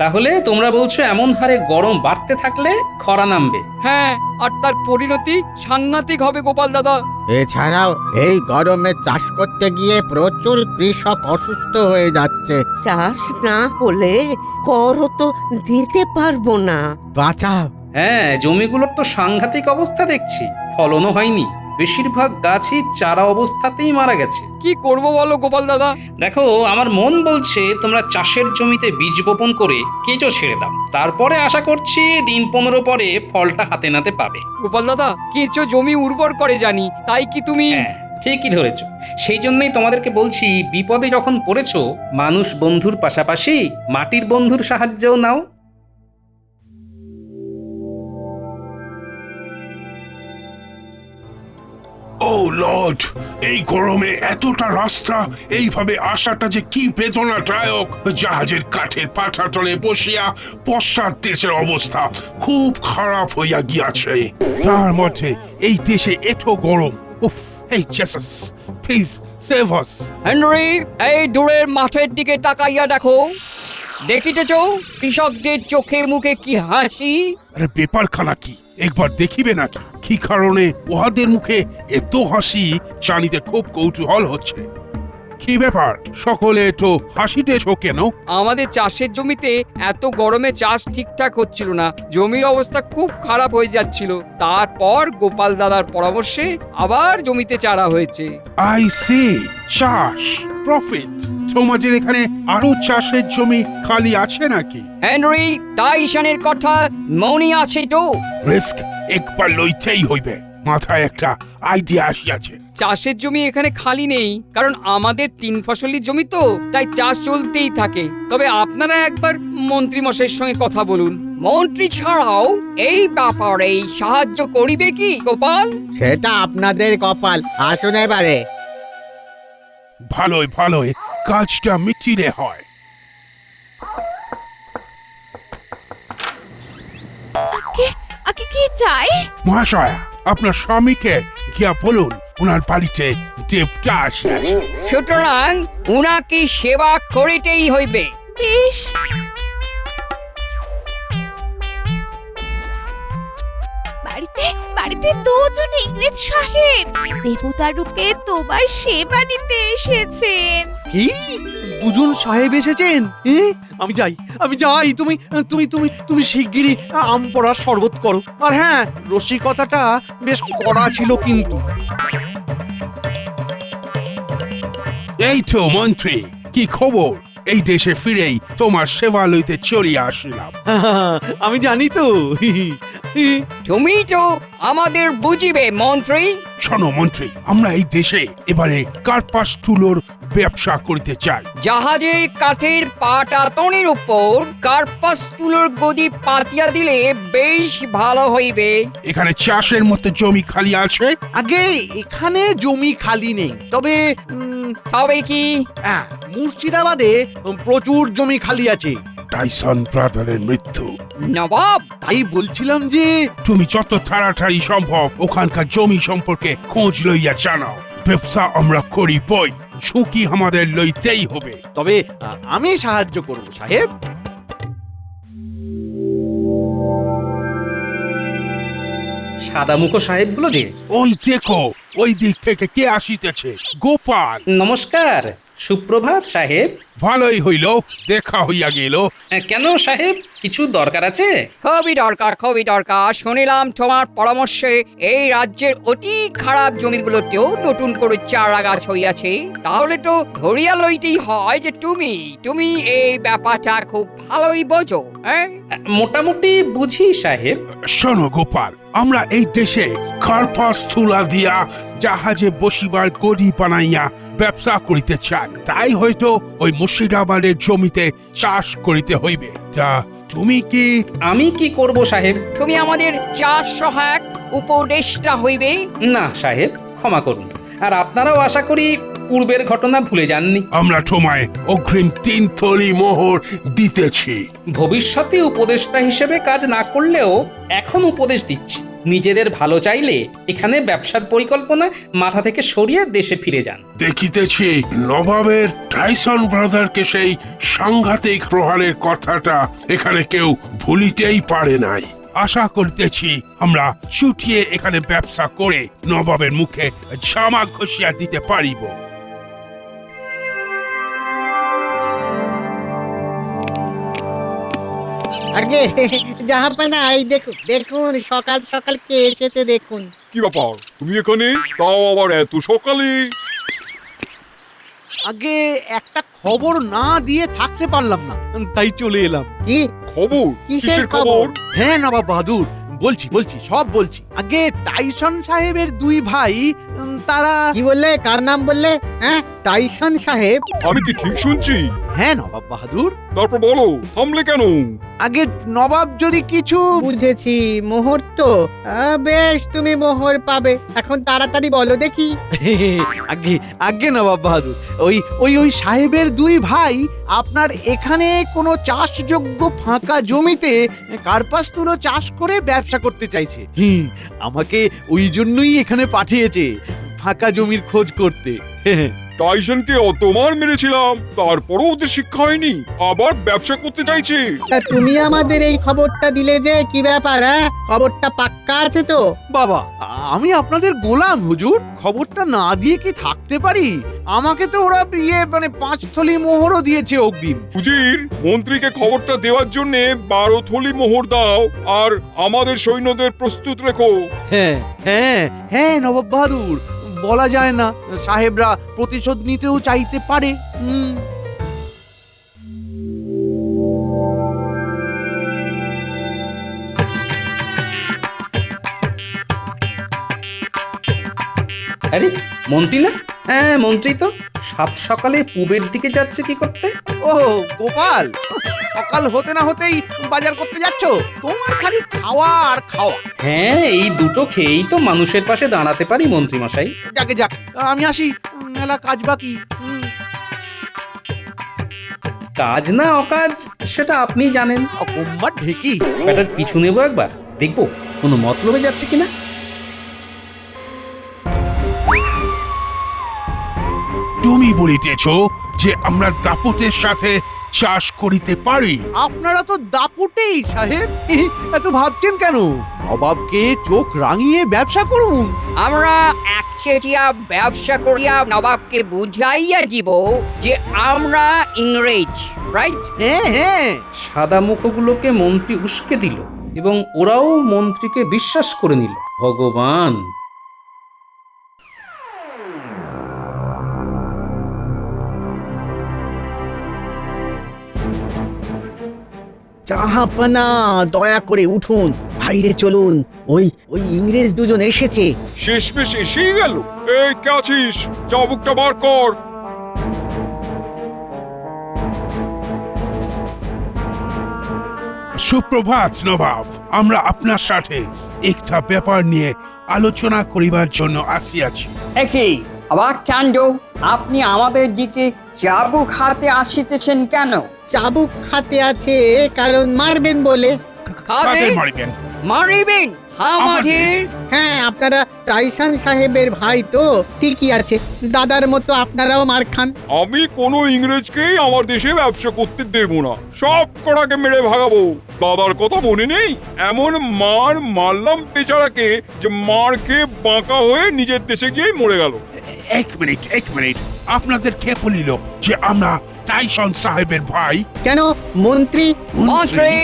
তাহলে তোমরা বলছো এমন হারে গরম বাড়তে থাকলে খরা নামবে? হ্যাঁ, আর তার পরিণতি সাংঘাতিক হবে গোপাল দাদা। এছাড়াও এই গরমে চাষ করতে গিয়ে প্রচুর কৃষক অসুস্থ হয়ে যাচ্ছে। চাষ না হলে করও তো দিতে পারবো না। বাঁচাও। হ্যাঁ, জমিগুলোর তো সাংঘাতিক অবস্থা দেখছি। ফলনও হয়নি, বেশিরভাগ গাছই চারা অবস্থাতেই মারা গেছে। কি করব বলো গোপাল দাদা? দেখো, আমার মন বলছে তোমরা চাষের জমিতে বীজ বপন করে কেঁচো ছেড়ে দাও। তারপরে আশা করছি দিন 15 পরে ফলটা হাতে নাতে পাবে। গোপাল দাদা, কেঁচো জমি উর্বর করে জানি, তাই কি তুমি? হ্যাঁ, ঠিকই ধরেছো। সেই জন্যই তোমাদেরকে বলছি, বিপদে যখন পড়েছো, মানুষ বন্ধুর পাশাপাশি মাটির বন্ধুর সাহায্যও নাও। ও লর্ড, এই গরমে এতটা রাস্তা এইভাবে আসাটা যে কি বেদনাদায়ক। জাহাজের কাঠের পাঠাতলে বসিয়া পশ্চাৎ দেশের অবস্থা খুব খারাপ হইয়া গিয়াছে। তার মধ্যে এই দেশে এত গরম। উফ, এই Jesus, please save us. Henry, এই দূরের মাঠের দিকে তাকাইয়া দেখো। দেখিতেছ কৃষকদের চোখে মুখে কি হাসি? আরে ব্যাপারখানা কি একবার দেখিবে নাকি? কি কারণে উহাদের মুখে এত হাসি জানিতে খুব কৌতূহল হচ্ছে। কি ব্যাপার, সকলে একটু হাসিতেছ কেন? আমাদের চাষের জমিতে এত গরমে চাষ ঠিকঠাক হচ্ছিল না, জমির অবস্থা খুব খারাপ হয়ে যাচ্ছিল। তারপর গোপাল দাদার পরামর্শে আবার জমিতে চারা হয়েছে। আই সি, চাষ, প্রফিট। তোমাদের এখানে আরো চাষের জমি খালি আছে নাকি? হেনরি, টাইসনের কথা মনে আছে তো? রিস্ক একবার লইতেই হইবে। মাথায় একটা আইডিয়া আসিয়াছে। চাষের জমি এখানে খালি নেই, কারণ আমাদের 3 ফসলি জমি তো, তাই চাষ চলতেই থাকে। তবে আপনারা একবার মন্ত্রী মশাইয়ের সঙ্গে কথা বলুন। মন্ত্রী ছাড়াও এই ব্যাপারে সাহায্য করিবে কি গোপাল? সেটা আপনাদের কপাল। আসুন এবারে। ভালোই ভালোই, কাজটা মিটিলে হয়। আগে কি চাই? মহাশয়া, আপনার স্বামীকে গিয়া বলুন ওনার বাড়িতে দেবতা আসিয়াছে। সুতরাং উনাকে সেবা করিতেই হইবে। বেশ। বাড়িতে বাড়িতে দুজন ইংরেজ সাহেব দেবতা রূপে তোমার সেবা নিতে এসেছেন। কি? দুজন সাহেব এসেছেন? আমি যাই। তুমি তুমি তুমি তুমি শিগগিরই আম পড়ার শরবত করো। আর হ্যাঁ, রসিকতাটা বেশ কড়া ছিল কিন্তু। এই তো মন্ত্রী, কি খবর? এই দেশে ফিরেই তোমার সেবা লইতে চলিয়া আসিলাম। আমি জানি তো। তুমি তো আমাদের বুঝিবে মন্ত্রী। শোনো মন্ত্রী, আমরা এই দেশে এবারে কার্পাস তুলোর ব্যবসা করিতে চাই। জাহাজের কাঠের পাটাতনের উপর কার্পাস তুলোর গদি পাতিয়া দিলে বেশ ভালো হইবে। এখানে চাষের মতো জমি খালি আছে? আগে এখানে জমি খালি নেই, তবে হবে কি? মুর্শিদাবাদে প্রচুর জমি খালি আছে। টাইসন ব্রাদারের মৃত্যু। নবাব, তাই বলছিলাম যে তুমি যত তাড়াতাড়ি সম্ভব ওখানকার জমি সম্পর্কে খোঁজ লইয়া জানাও। ব্যবসা আমরা করি বই, ঝুঁকি আমাদের লইতেই হবে। তবে আমি সাহায্য করব সাহেব। সাদামুখো সাহেবগুলো যে। ওই দেখো, ওই দিক থেকে কে আসিতেছে। গোপাল। নমস্কার। সুপ্রভাত সাহেব। ভালোই হইল, দেখা হইয়া গেল। কেন সাহেব, কিছু দরকার আছে? খুবই দরকার, খুবই দরকার। শুনিলাম তোমার পরামর্শে এই রাজ্যের অতি খারাপ জমিগুলোতেও নতুন করে চারা গাছ হইয়াছে। তাহলে তো ধরিয়া লইতেই হয় যে তুমি এই ব্যাপারটা খুব ভালোই বোঝো। হ্যাঁ, মোটামুটি বুঝি সাহেব। শোনো গোপাল, আমরা এই দেশে কার্পাস তুলা দিয়া জাহাজে বসিবার গদি বানাইয়া ব্যবসা করিতে চাই। তাই হয়তো ওই মুর্শিদাবাদের জমিতে চাষ করিতে হইবে। তা তুমি কি? আমি কি করব সাহেব? তুমি আমাদের চাষ সহায়ক উপদেষ্টা হইবে। না সাহেব, ক্ষমা করুন। আর আপনারাও আশা করি পূর্বের ঘটনা ভুলে যাননি। আমরা তোমায় অগ্রিম 3 থলি মোহর দিতেছি। ভবিষ্যতে উপদেষ্টা হিসেবে কাজ না করলেও এখন উপদেশ দিচ্ছি। নিজেদের ভালো চাইলে এখানে ব্যবসার পরিকল্পনা মাথা থেকে সরিয়ে দেশে ফিরে যান। দেখিতেছি নবাবের টাইসন ব্রাদারকে সেই সাংঘাতিক প্রহারের কথাটা এখানে কেউ ভুলিতেই পারে নাই। আশা করতেছি আমরা চুটিয়ে এখানে ব্যবসা করে নবাবের মুখে জামা ঘষিয়া দিতে পারিব। আগে জাহাপানা এই দেখুন দেখুন সকাল সকাল কে এসেছে দেখুন। কি ব্যাপার তুমি এখানে, তাও আবার এত সকালে? আগে একটা খবর না দিয়ে থাকতে পারলাম না, তাই চলে এলাম। কি খবর? কিসের খবর? হ্যাঁ নবাব বাহাদুর, বলছি সব বলছি। আগে টাইসন সাহেবের দুই ভাই তারা কি বললে? কার নাম বললে? হ্যাঁ, টাইসন সাহেব? আমি কি ঠিক শুনছি? হ্যাঁ নবাব বাহাদুর। তারপর বলো, থামলে কেন? আগে নবাব যদি কিছু বুঝেছি, মোহর তো। বেশ, তুমি মোহর পাবে। এখন তাড়াতাড়ি বলো দেখি। আগে আগে নবাব বাহাদুর, ওই সাহেবের দুই ভাই আপনার এখানে কোনো চাষযোগ্য ফাঁকা জমিতে কার্পাস তুলো চাষ করে ব্যবসা করতে চাইছে। আমাকে ওই জন্যই এখানে পাঠিয়েছে, ফাঁকা জমির খোঁজ করতে। টাইসনকে অতবার মেরেছিলাম, তারপরও ওদের শিক্ষা হয়নি, আবার ব্যবসা করতে চাইছে। তা তুমি আমাদের এই খবরটা দিলে যে, কি ব্যাপার? হ্যাঁ, খবরটা পাক্কা আছে তো? বাবা, আমি আপনাদের গোলাম হুজুর, খবরটা না দিয়ে কি থাকতে পারি? আমাকে তো ওরা 5 থলি মোহরও দিয়েছে অগ্রিম। উজির, মন্ত্রীকে খবরটা দেওয়ার জন্য 12 থলি মোহর দাও, আর আমাদের সৈন্যদের প্রস্তুত রেখো। হ্যাঁ হ্যাঁ হ্যাঁ নবাব বাহাদুর, বলা যায় না, সাহেবরা প্রতিশোধ নিতেও চাইতে পারে। আরে মন্ত্রী না? হ্যাঁ মন্ত্রী তো। সাত সকালে পূবের দিকে যাচ্ছে কি করতে? ও গোপাল, সকাল হতে না হতেই বাজার করতে যাচ্ছ? তোমার খালি খাওয়া আর খাওয়া। হ্যাঁ, এই দুটো খেয়েই তো মানুষের পাশে দাঁড়াতে পারি মন্ত্রী মশাই। যাকে যাক, আমি আসি, মেলা কাজ বাকি। কাজ না অকাজ সেটা আপনি জানেন। অকম্মার ঢেকি। ব্যাটার পিছু নেবো একবার, দেখবো কোনো মতলবে যাচ্ছে কিনা। তুমি বলিতেছ যে আমরা দাপটের সাথে চাষ করিতে পারি? আপনারা তো দাপুটেই সাহেব, এত ভাবছেন কেন? নবাবকে চোখ রাঙিয়ে ব্যবসা করুন। আমরা একচেটিয়া ব্যবসা করিয়া নবাবকে বুঝাইয়া দিব যে আমরা ইংরেজ, রাইট? হ্যাঁ হ্যাঁ, সাদা মুখগুলোকে মন্ত্রী উস্কে দিল এবং ওরাও মন্ত্রীকে বিশ্বাস করে নিল। ভগবান! জাহাপানা, দয়া করে উঠুন, বাইরে চলুন। ওই ইংরেজ দুজন এসেছে। শেষমেশ এসেই গেল। এই কে আছিস, চাবুকটা বার কর। সুপ্রভাত নবাব, আমরা আপনার সাথে একটা ব্যাপার নিয়ে আলোচনা করিবার জন্য আসিয়াছি। একই অবাক কাণ্ড, আপনি আমাদের দিকে চাবুক হাতে আসিতেছেন কেন? চাবুক হাতে আছে কারণ মারবেন বলে। কাদের মারিবেন? মারিবেন আমাদের? হ্যাঁ, আপনারা টাইসন সাহেবের ভাই তো, ঠিকই আছে। দাদার মতো আপনারাও মার খান। আমি কোনো ইংরেজকেই আমার দেশে ব্যবসা করতে দেব না, সব কটাকে মেরে ভাগাবো। দাদার কথা মনে নেই? এমন মার মারলাম বেচারাকে যে মার খেয়ে বাঁকা হয়ে নিজের দেশে গিয়েই মরে গেল। এক মিনিট, আপনাদের কে বলিল যে আমরা টাইসন সাহেবের ভাই? কেন মন্ত্রী? মন্ত্রী,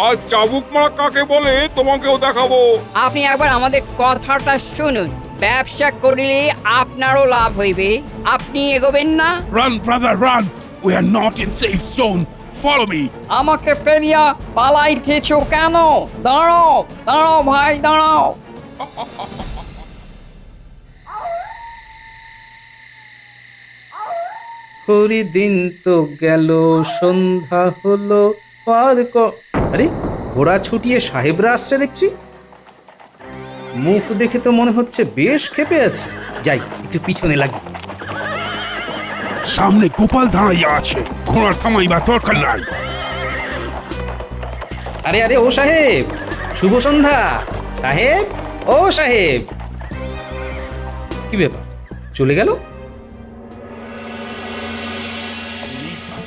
আর চাবুক মারা কাকে বলে তোমাকেও দেখাবো। আপনি একবার আমাদের কথাটা শুনুন। ব্যবসা করিলে আপনারও লাভ হইবে, আপনি এগোবেন না? Run, brother, run! We are not in safe zone. Follow me. আমাকে ফেরিয়া পালাইতেছো কেন? দাঁড়াও দাঁড়াও ভাই, দাঁড়াও। হরিদিন তো গেল, সন্ধ্যা হলো, আরে ঘোড়া ছুটিয়ে সাহেবরা আসছে দেখছি। মুখ দেখে তো মনে হচ্ছে বেশ ক্ষেপে আছে। যাই একটু পিছনে লাগি। সামনে গোপাল দাঁড়াইয়া আছে, ঘোড়ার থামাইবার দরকার নাই। আরে ও সাহেব, শুভ সন্ধ্যা। সাহেব ও সাহেব, কি ব্যাপার, চলে গেল?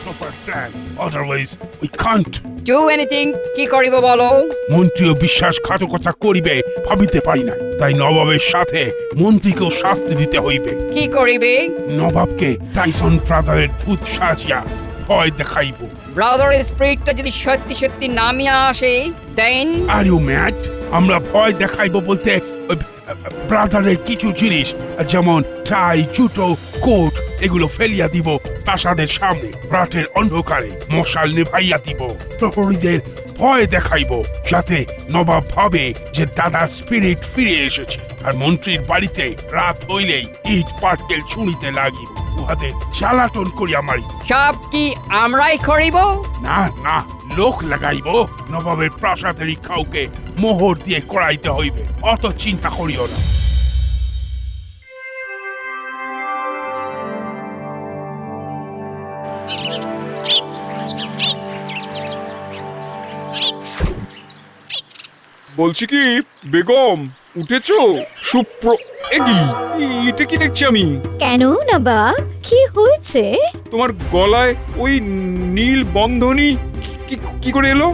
Proper plan. Otherwise, we can't. Do anything, কি করিব বলো? মন্ত্রীও বিশ্বাসঘাতকতা করিবে ভাবিতে পারি না, তাই নবাবের সাথে মন্ত্রীকেও শাস্তি দিতে হইবে। কি করিবে? নবাবকে টাইসন ব্রাদারের ভূত সাজিয়া ভয় দেখাইব। ব্রাদারের স্পিরিটটা যদি সত্যি সত্যি নামিয়ে আসে, দেন আর ইউ ম্যাড? আমরা ভয় দেখাইব বলতে ব্রাদারের কিছু জিনিস যেমন টাই, জুতো, কোট এগুলো ফেলিয়া দিব প্রাসাদের সামনে, রাতের অন্ধকারে মশাল নেভাইয়া দিব, প্রহরীদের ভয় দেখাইব যাতে নবাব ভাবে যে দাদার স্পিরিট ফিরে এসেছে। আর মন্ত্রীর বাড়িতে রাত হইলেই ইট পাটকেল ছুঁড়িতে লাগিব, উহাদের জ্বালাতন করিয়া মারিব। সব কি আমরাই করিব? না না, লোক লাগাইব, নবাবের প্রাসাদেরই কাউকে মোহর দিয়ে করাইতে হইবে, অত চিন্তা করিও না। বলছি কি বেগম, উঠেছো? সুপ্র এগি, এটা কি দেখছি আমি? কেন নবাব, কি হয়েছে? তোমার গলায় ওই নীল বন্ধনী কি করে এলো?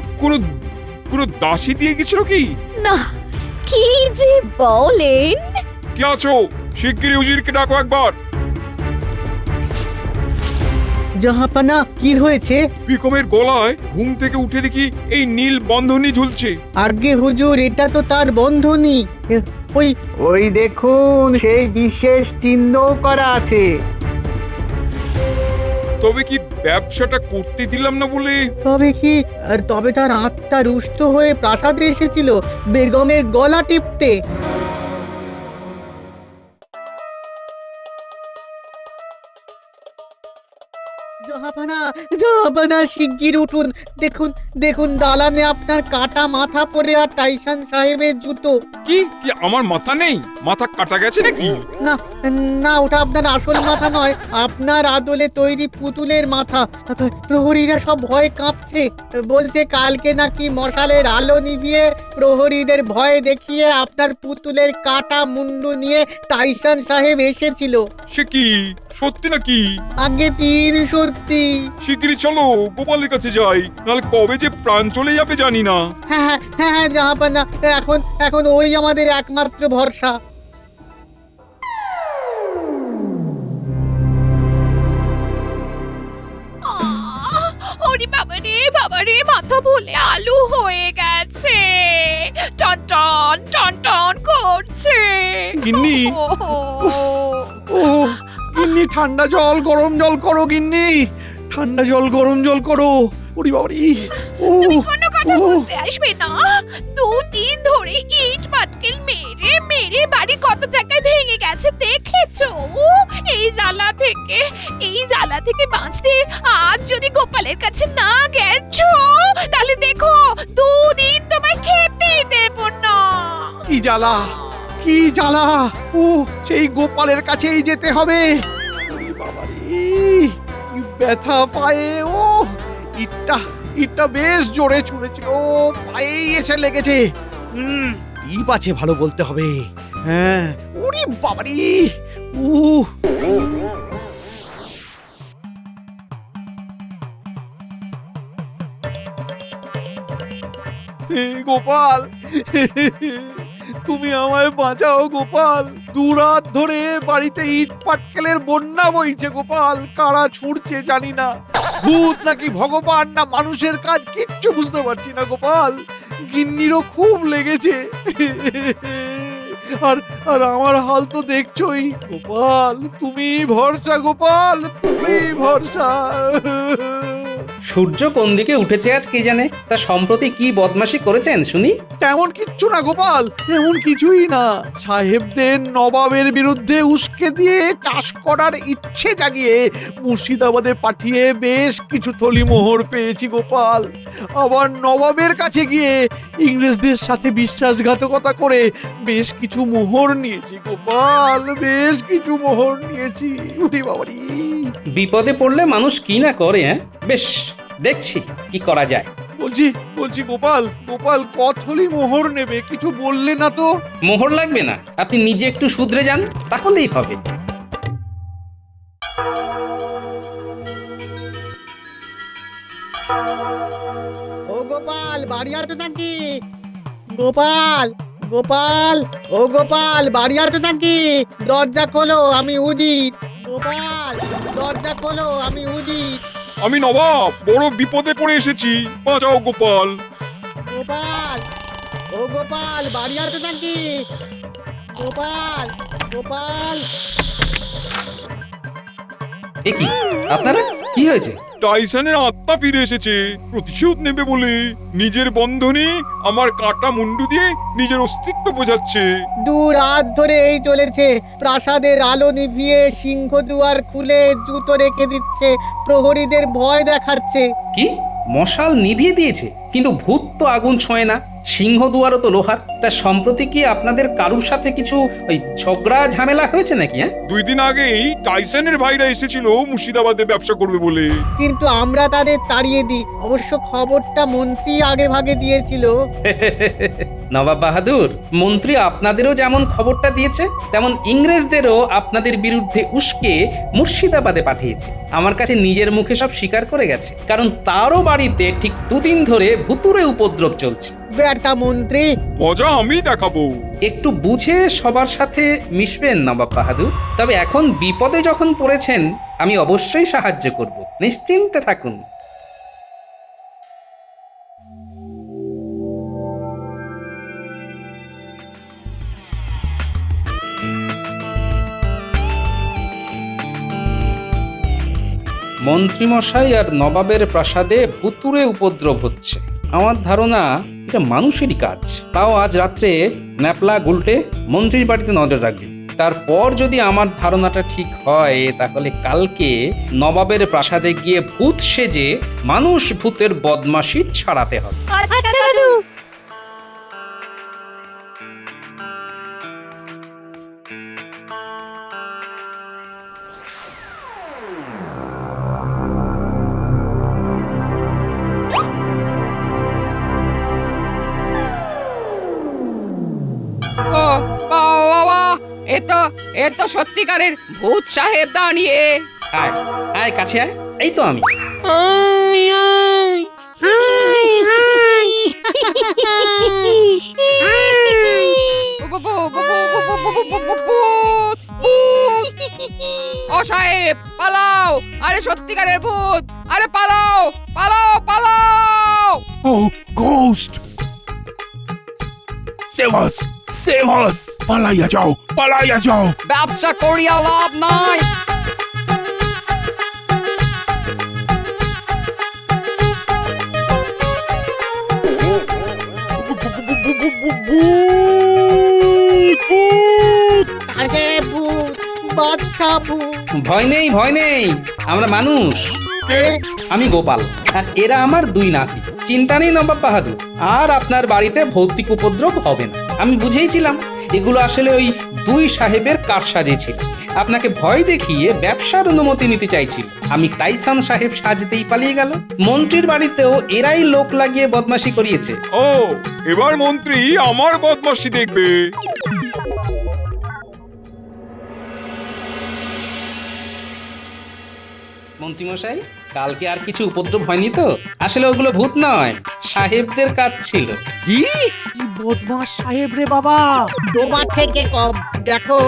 কোনো দাসী দিয়ে গেছিল কি? না, কি যে বলেন? কি আছো? শিগগিরই উজিরকে ডাকো একবার। জাহাপানা, কি হয়েছে? বেগমের গলায় ঘুম থেকে উঠে দেখি এই নীল বন্ধনী ঝুলছে। আগে হুজুর, এটা তো তার বন্ধনী। ওই ওই দেখুন, সেই বিশেষ চিহ্ন করা আছে। তবে কি ব্যবসাটা করতে দিলাম না বলে? তবে তার আত্মা রুষ্ট হয়ে প্রাসাদে এসেছিল বেগমের গলা টিপতে। জাহাপানা, শিগগির উঠুন। দেখুন দেখুন, দালানে আপনার কাটা মাথা পড়ে আর টাইসন সাহেবের জুতো। কি কি আমার মাথা নেই? মাথা কাটা গেছে নাকি? না না, ওটা আপনার আসল মাথা নয়, আপনার আদলে তৈরি পুতুলের মাথা। প্রহরীরা সব ভয় কাঁপছে, বলছে কালকে নাকি মশালের আলো নিভিয়ে প্রহরীদের ভয় দেখিয়ে আপনার পুতুলের কাটা মুন্ডু নিয়ে টাইসন সাহেব এসেছিল। সে কি সত্যি নাকি? আগে তিন সত্যি। শিগগিরই চলো গোপালের কাছে যাই, নাহলে কবে যে প্রাণ চলে যাবে জানি না। হ্যাঁ হ্যাঁ হ্যাঁ জাহাপানা, এখন ওই আমাদের একমাত্র ভরসা। ওরে বাবা রে, মাথা ভুলে আলু হয়ে গেছে, টন টন টন টন করছে। গিন্নি, ও গিন্নি, ঠান্ডা জল গরম জল করো গিন্নি, ঠান্ডা জল গরম জল করো। ওরে বাবারি, ও কোনো কথা বলতে আসবে না। 2-3 ধরে ইট পাটকেল মেরে মেরে বাড়ি কত জায়গায় ভেঙে গেছে দেখেছো? এই জ্বালা থেকে বাঁচতে আজ যদি গোপালের কাছে না গেছো, তাহলে দেখো 2 দিন তোমায় খেতেই দেব না। কি জ্বালা, কি জ্বালা! ও সেই গোপালের কাছেই যেতে হবে। ওরে বাবারি, কি ব্যথা পায়ে! ও ইটটা বেশ জোরে ছুঁড়েছিল, ও পায়েই এসে লেগেছে। টিপ আছে ভালো বলতে হবে। হ্যাঁ, ওরে বাবারি, গোপাল, তুমি আমায় বাঁচাও গোপাল। 2 রাত ধরে বাড়িতে ইট পাটকেলের বন্যা বইছে গোপাল, কারা ছুটছে জানি না, ভূত নাকি ভগবান না মানুষের কাজ কিচ্ছু বুঝতে পারছি না গোপাল। গিন্নিরও খুব লেগেছে, আর আমার হাল তো দেখছোই গোপাল। তুমি ভরসা গোপাল, তুমি ভরসা। সূর্য কোন দিকে উঠেছে আজ কে জানে, তা সম্প্রতি কি বদমাশি করেছেন শুনি? তেমন কিচ্ছু না গোপাল, এমন কিছুই না। সাহেবদের নবাবের বিরুদ্ধে উস্কে দিয়ে চাষ করার ইচ্ছে জাগিয়ে মুর্শিদাবাদে পাঠিয়ে বেশ কিছু থলি মোহর পেয়েছি গোপাল। আবার নবাবের কাছে গিয়ে ইংরেজদের সাথে বিশ্বাসঘাতকতা করে বেশ কিছু মোহর নিয়েছি গোপাল, বেশ কিছু মোহর নিয়েছি। উঠি বাবারি, বিপদে পড়লে মানুষ কি না করে। হ্যাঁ, বেশ, দেখছি কি করা যায়। বলছি বলছি গোপাল গোপাল কথলি মোহর নেবে, কিছু বললে না তো? মোহর লাগবে না, আপনি নিজে একটু শুধরে যান, তাহলেই হবে। ও গোপাল, বাড়ি আছো নাকি? গোপাল, গোপাল, ও গোপাল, বাড়ি আছো নাকি? দরজা খোলো, আমি উজির। গোপাল, দরজা খোলো, আমি উজির। আমি নবাব, বড় বিপদে পড়ে এসেছি, বাঁচাও গোপাল। গোপাল, ও গোপাল, বাড়ি আছো নাকি? গোপাল, গোপাল। এ কি আপনারা, কি হয়েছে? টাইসনের আত্মা ফিরে এসেছে, প্রতিশোধ নেবে বলে নিজের বন্ধনে আমার কাটা মুন্ডু দিয়ে নিজের অস্তিত্ব বোঝাচ্ছে। রাত ধরে এই চলেছে, প্রাসাদের আলো নিভিয়ে সিংহদুয়ার খুলে জুতো রেখে দিচ্ছে, প্রহরীদের ভয় দেখাচ্ছে। কি মশাল নিভিয়ে দিয়েছে, কিন্তু ভূত তো আগুন ছোঁয় না, সিংহদুয়ারও তো লোহার। তা সম্প্রতি কি আপনাদের কারুর সাথে কিছু ওই ঝগড়া ঝামেলা হয়েছে নাকি? হ্যাঁ 2 দিন আগেই টাইসনের ভাইরা এসেছিল মুর্শিদাবাদে ব্যবসা করবে বলে। কিন্তু আমরা তাদের তাড়িয়ে দিই। অবশ্য খবরটা মন্ত্রী আগে ভাগে দিয়েছিল। নবাব বাহাদুর, মন্ত্রী আপনাদেরও যেমন খবরটা দিয়েছে, তেমন ইংরেজদেরও আপনাদের বিরুদ্ধে উস্কে মুর্শিদাবাদে পাঠিয়েছে। আমার কাছে নিজের মুখে সব স্বীকার করে গেছে, কারণ তারও বাড়িতে ঠিক 2 দিন ধরে ভুতুড়ে উপদ্রব চলছে। বেটা মন্ত্রী, মজা আমি দেখাবো। একটু বুঝে সবার সাথে মিশবেন নবাব বাহাদুর। তবে এখন বিপদে যখন পড়েছেন, আমি অবশ্যই সাহায্য করব, নিশ্চিন্তে থাকুন। মন্ত্রীমশাই আর নবাবের প্রাসাদে ভুতুড়ে উপদ্রব হচ্ছে। আমার ধারণা এটা মানুষেরই কাজ। তাও আজ রাত্রে ন্যাপলা গুলটে মন্ত্রীর বাড়িতে নজর রাখবে। তারপর যদি আমার ধারণাটা ঠিক হয়, তাহলে কালকে নবাবের প্রাসাদে গিয়ে ভূত সেজে মানুষ ভূতের বদমাশি ছাড়াতে হবে। আচ্ছা দাদু। ও বাবা, এ তো সত্যিকারের ভূত সাহেব দাঁড়িয়ে। আয় আয় কাছে আয়, এই তো আমি। ও সাহেব পালাও, আরে সত্যিকারের ভূত, আরে পালাও পালাও পালাও। Oh, ghost! Save us! Save us! পালাইয়া যাও, পালাইয়া যাও। ব্যবসা করিয়া লাভ নাই। আরে ভূত, বাচ্চা ভূত। ভয় নেই, ভয় নেই, আমরা মানুষ। আমি গোপাল, আর এরা আমার 2 নাতি। চিন্তা নেই নবাব বাহাদুর, আর আপনার বাড়িতে ভৌতিক উপদ্রব হবে না। আমি বুঝেইছিলাম এগুলো আসলে ওই 2 সাহেবের কারসাজি ছিল। আপনাকে ভয় দেখিয়ে ব্যবসার অনুমতি নিতে চাইছিল। আমি টাইসন সাহেব সাজতেই পালিয়ে গেল। মন্ত্রীর বাড়িতেও এরাই লোক লাগিয়ে বদমাশি করিয়েছে। ও, এবার মন্ত্রী আমার বদমাশি দেখবে। মন্ত্রীমশাই, কালকে আর কিছু উপদ্রব হয়নি তো? আসলে ওগুলো ভূত নয়, সাহেবদের কাজ ছিল। কি কি বদমাস সাহেব রে বাবা! তোমার থেকে কম। দেখো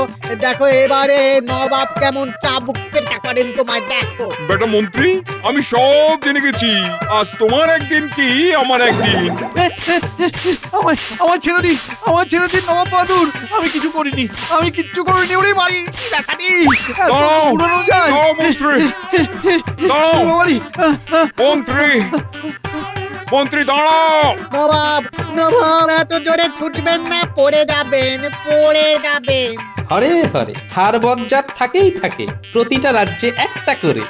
দেখো এবারে নবাব কেমন চাবুক চেষ্টা করেন, তোমায় দেখো। বেটা মন্ত্রী, আমি সব জেনে গেছি। আজ তোমার একদিন কি আমার একদিন। আমার আমার ছেড়ে দিন, আমার ছেড়ে দিন নবাব বাহাদুর। আমি কিছু করিনি, আমি কিচ্ছু করিনি। ওরে বাড়ি কি ব্যাপারি! দাঁড়াও, উড়ানো যায়। দাঁড়াও মন্ত্রী, দাঁড়াও বাড়ি মন্ত্রী, মন্ত্রী দাঁড়াও। নবাব, নবাব এত জোরে ছুটবেন না, পড়ে যাবেন, পড়ে যাবেন। হরে হরে, হার বজ্জাত থাকেই থাকে, প্রতিটা রাজ্যে একটা করে।